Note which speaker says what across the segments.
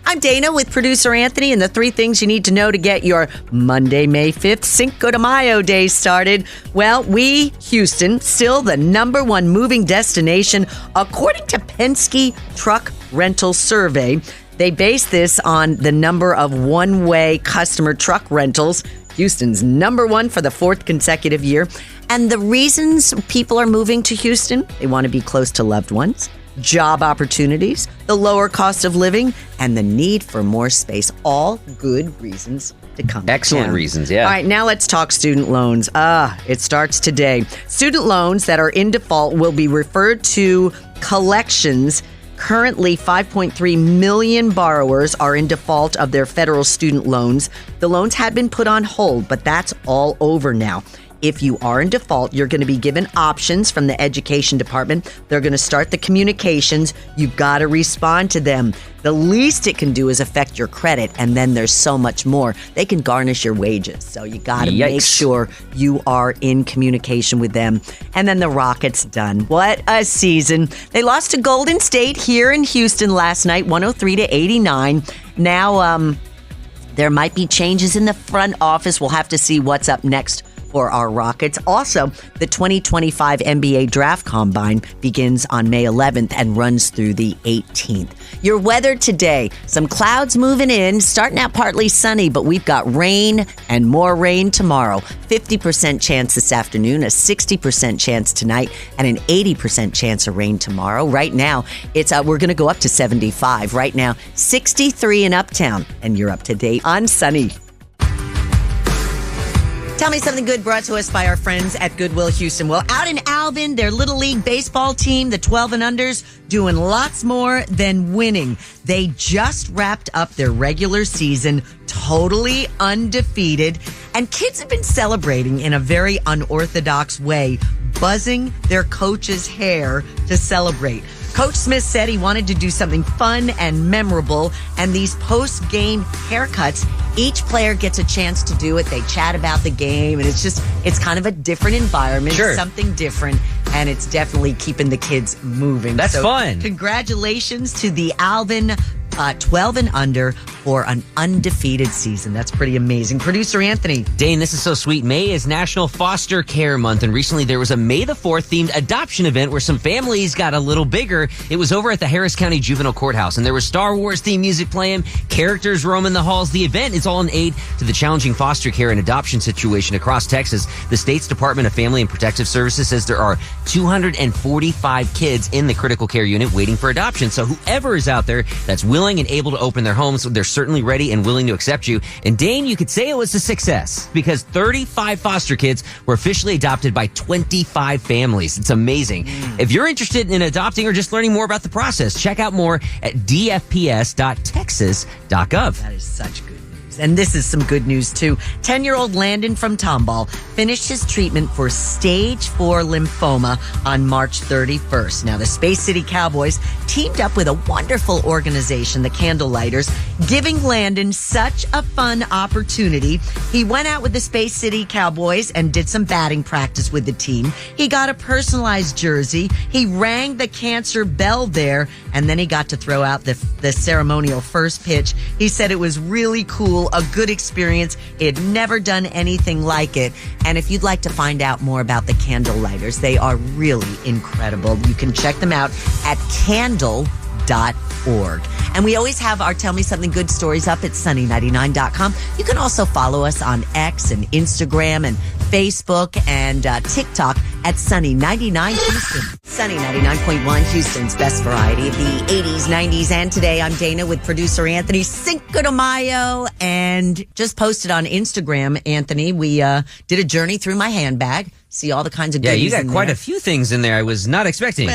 Speaker 1: I'm Dana with producer Anthony, and the 3 things you need to know to get your Monday, May 5th Cinco de Mayo day started. Well, Houston, still the #1 moving destination, according to Penske Truck Rental Survey. They base this on the number of one-way customer truck rentals. Houston's #1 for the 4th consecutive year. And the reasons people are moving to Houston, they want to be close to loved ones, job opportunities, the lower cost of living, and the need for more space. All good reasons to come.
Speaker 2: Excellent reasons, yeah.
Speaker 1: All right, now let's talk student loans. It starts today. Student loans that are in default will be referred to collections. Currently, 5.3 million borrowers are in default of their federal student loans. The loans had been put on hold, but that's all over now. If you are in default, you're going to be given options from the education department. They're going to start the communications. You've got to respond to them. The least it can do is affect your credit, and then there's so much more. They can garnish your wages, so you got to make sure you are in communication with them. And then the Rockets done. What a season. They lost to Golden State here in Houston last night, 103-89. Now, there might be changes in the front office. We'll have to see what's up next for our Rockets. Also, the 2025 NBA Draft Combine begins on May 11th and runs through the 18th. Your weather today, some clouds moving in, starting out partly sunny, but we've got rain and more rain tomorrow. 50% chance this afternoon, a 60% chance tonight, and an 80% chance of rain tomorrow. Right now, we're going to go up to 75. Right now, 63 in Uptown, and you're up to date on Sunny. Tell me something good brought to us by our friends at Goodwill Houston. Well, out in Alvin, their Little League baseball team, the 12 and unders, doing lots more than winning. They just wrapped up their regular season totally undefeated, and kids have been celebrating in a very unorthodox way, buzzing their coach's hair to celebrate. Coach Smith said he wanted to do something fun and memorable, and these post-game haircuts, each player gets a chance to do it. They chat about the game, and it's kind of a different environment, something different, and it's definitely keeping the kids moving.
Speaker 2: That's fun.
Speaker 1: Congratulations to the Alvin 12 and under for an undefeated season. That's pretty amazing. Producer Anthony.
Speaker 2: Dane, this is so sweet. May is National Foster Care Month, and recently there was a May the 4th themed adoption event where some families got a little bigger. It was over at the Harris County Juvenile Courthouse, and there was Star Wars themed music playing, characters roaming the halls. The event is all in aid to the challenging foster care and adoption situation across Texas. The state's Department of Family and Protective Services says there are 245 kids in the critical care unit waiting for adoption. So whoever is out there that's willing and able to open their homes, they're certainly ready and willing to accept you. And Dane, you could say it was a success because 35 foster kids were officially adopted by 25 families. It's amazing. If you're interested in adopting or just learning more about the process, check out more at dfps.texas.gov.
Speaker 1: That is such good news. And this is some good news, too. 10-year-old Landon from Tomball finished his treatment for stage 4 lymphoma on March 31st. Now, the Space City Cowboys teamed up with a wonderful organization, the Candlelighters, giving Landon such a fun opportunity. He went out with the Space City Cowboys and did some batting practice with the team. He got a personalized jersey. He rang the cancer bell there, and then he got to throw out the ceremonial first pitch. He said it was really cool, a good experience. He had never done anything like it. And if you'd like to find out more about the Candlelighters, they are really incredible. You can check them out at candle.org. And we always have our Tell Me Something Good stories up at sunny99.com. You can also follow us on X and Instagram and Facebook and TikTok at Sunny99 Houston. Sunny 99.1, Houston's best variety of the 80s, 90s, and today. I'm Dana with producer Anthony. Cinco de Mayo. And just posted on Instagram, Anthony, we did a journey through my handbag. See all the kinds of goodies.
Speaker 2: Yeah, you got quite a few things in there I was not expecting.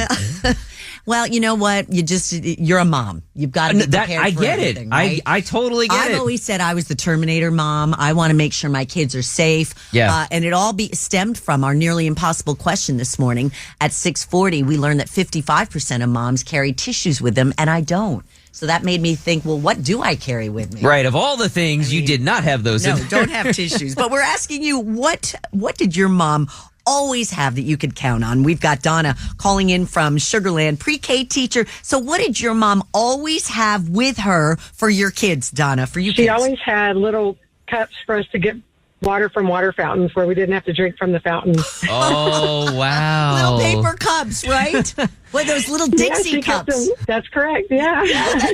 Speaker 1: Well, you know what? You're a mom. You've got to be prepared for everything, right?
Speaker 2: I totally get it.
Speaker 1: I've always said I was the Terminator mom. I want to make sure my kids are safe.
Speaker 2: Yeah.
Speaker 1: And it all stemmed from our nearly impossible question this morning. At 6:40, we learned that 55% of moms carry tissues with them, and I don't. So that made me think, well, what do I carry with me?
Speaker 2: Right. Of all the things, you did not have those.
Speaker 1: No, don't have tissues. But we're asking you, what did your mom always have that you could count on? We've got Donna calling in from Sugarland, pre-K teacher. So what did your mom always have with her for your kids, Donna, for you kids?
Speaker 3: She always had little cups for us to get water from water fountains where we didn't have to drink from the fountains.
Speaker 2: Oh, wow.
Speaker 1: Little paper cups, right? Well, those little Dixie cups.
Speaker 3: That's correct. Yeah.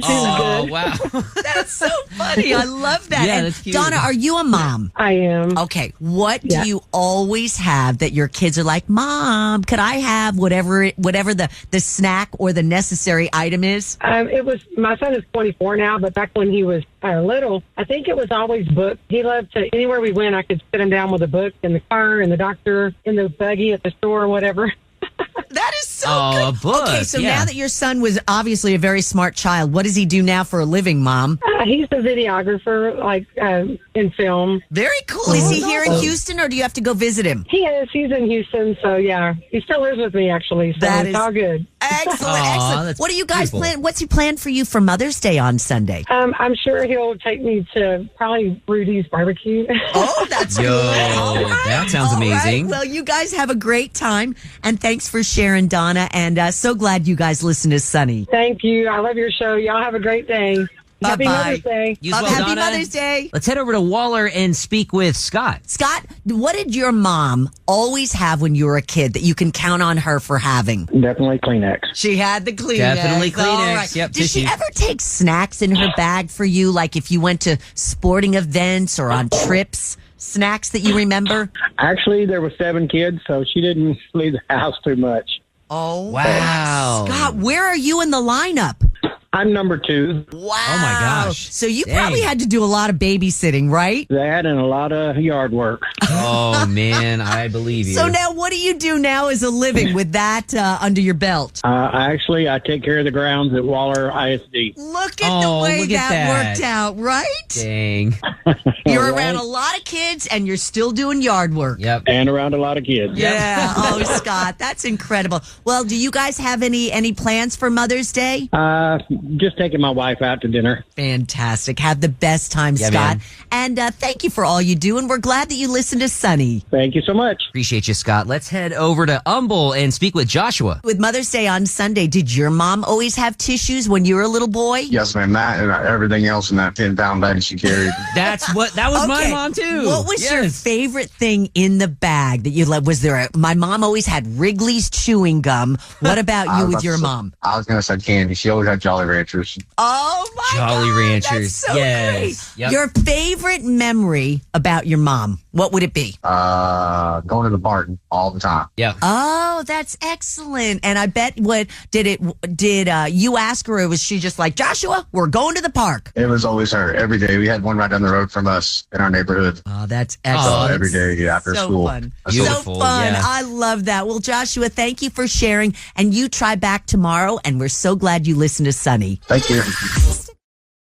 Speaker 2: Oh, wow.
Speaker 1: That's so funny. I love that.
Speaker 2: Yeah,
Speaker 1: and
Speaker 2: that's cute.
Speaker 1: Donna, are you a mom?
Speaker 3: I am.
Speaker 1: Okay. What do you always have that your kids are like, Mom, could I have whatever the snack or the necessary item is?
Speaker 3: It was, my son is 24 now, but back when he was little, I think it was always books. He loved to, anywhere we went, I could sit him down with a book in the car, in the doctor, in the buggy at the store, or whatever.
Speaker 1: That is so
Speaker 2: a
Speaker 1: good.
Speaker 2: book.
Speaker 1: Okay, so now that your son was obviously a very smart child, what does he do now for a living, Mom?
Speaker 3: He's a videographer, like in film.
Speaker 1: Very cool. Is he here in Houston, or do you have to go visit him?
Speaker 3: He is. He's in Houston, so yeah. He still lives with me, actually, so
Speaker 1: That
Speaker 3: it's
Speaker 1: is
Speaker 3: all good.
Speaker 1: Excellent, excellent.
Speaker 2: That's
Speaker 1: What do you guys
Speaker 2: beautiful.
Speaker 1: plan? What's he planned for you for Mother's Day on Sunday?
Speaker 3: I'm sure he'll take me to probably Rudy's barbecue.
Speaker 1: Oh, that's
Speaker 2: Yo,
Speaker 1: good. All right.
Speaker 2: that sounds
Speaker 1: All right.
Speaker 2: amazing.
Speaker 1: Well, you guys have a great time, and thanks for sharing, Donna, and so glad you guys listen to Sunny.
Speaker 3: Thank you. I love your show. Y'all have a great day. Happy
Speaker 1: Bye-bye.
Speaker 3: Mother's Day.
Speaker 2: You as well,
Speaker 1: Happy
Speaker 2: Donna.
Speaker 1: Mother's Day.
Speaker 2: Let's head over to Waller and speak with Scott.
Speaker 1: Scott, what did your mom always have when you were a kid that you can count on her for having?
Speaker 4: Definitely Kleenex.
Speaker 1: She had the Kleenex.
Speaker 2: Definitely Kleenex.
Speaker 1: All right.
Speaker 2: Yep,
Speaker 1: Did she
Speaker 2: tissue.
Speaker 1: ever take snacks in her bag for you, like if you went to sporting events or on trips? Snacks that you remember?
Speaker 4: Actually, there were 7 kids, so she didn't leave the house too much.
Speaker 1: Oh,
Speaker 2: Wow.
Speaker 1: Scott, where are you in the lineup?
Speaker 4: I'm number 2.
Speaker 1: Wow.
Speaker 2: Oh, my gosh.
Speaker 1: So you
Speaker 2: Dang.
Speaker 1: probably had to do a lot of babysitting, right?
Speaker 4: That and a lot of yard work.
Speaker 2: Oh, man, I believe you.
Speaker 1: So now what do you do now as a living with that under your belt?
Speaker 4: I take care of the grounds at Waller ISD.
Speaker 1: Look at
Speaker 2: Oh,
Speaker 1: the way
Speaker 2: look at
Speaker 1: that
Speaker 2: that.
Speaker 1: worked out, right?
Speaker 2: Dang.
Speaker 1: You're
Speaker 4: Right.
Speaker 1: around a lot of kids and you're still doing yard work.
Speaker 2: Yep.
Speaker 4: And around a lot of kids.
Speaker 1: Yeah. Oh, Scott, that's incredible. Well, do you guys have any plans for Mother's Day?
Speaker 4: Just taking my wife out to dinner.
Speaker 1: Fantastic. Have the best time,
Speaker 2: Yeah,
Speaker 1: Scott.
Speaker 2: man.
Speaker 1: And thank you for all you do. And we're glad that you listen to Sunny.
Speaker 4: Thank you so much.
Speaker 2: Appreciate you, Scott. Let's head over to Humble and speak with Joshua.
Speaker 1: With Mother's Day on Sunday, did your mom always have tissues when you were a little boy?
Speaker 5: Yes, ma'am. That and everything else in that 10-pound bag she carried.
Speaker 2: That was my
Speaker 1: Okay.
Speaker 2: mom, too.
Speaker 1: What was your
Speaker 2: Yes.
Speaker 1: favorite thing in the bag that you loved? Was there my mom always had Wrigley's chewing gum. What about you with your mom?
Speaker 5: I was going to say candy. She always had Jolly Ranchers.
Speaker 1: Oh my
Speaker 2: Jolly
Speaker 1: God,
Speaker 2: Ranchers.
Speaker 1: That's so
Speaker 2: Yes.
Speaker 1: great.
Speaker 2: Yep.
Speaker 1: Your favorite memory about your mom, what would it be?
Speaker 5: Going to the barn all the time.
Speaker 2: Yeah.
Speaker 1: Oh, that's excellent. And I bet did you ask her, or was she just like, Joshua, we're going to the park?
Speaker 5: It was always her. Every day. We had one right down the road from us in our neighborhood.
Speaker 1: Oh, that's excellent.
Speaker 5: Every day after
Speaker 1: so
Speaker 5: school.
Speaker 1: Fun.
Speaker 2: Beautiful,
Speaker 1: So fun.
Speaker 2: yeah.
Speaker 1: I love that. Well, Joshua, thank you for sharing. And you try back tomorrow. And we're so glad you listened to Sunny.
Speaker 5: Thank you.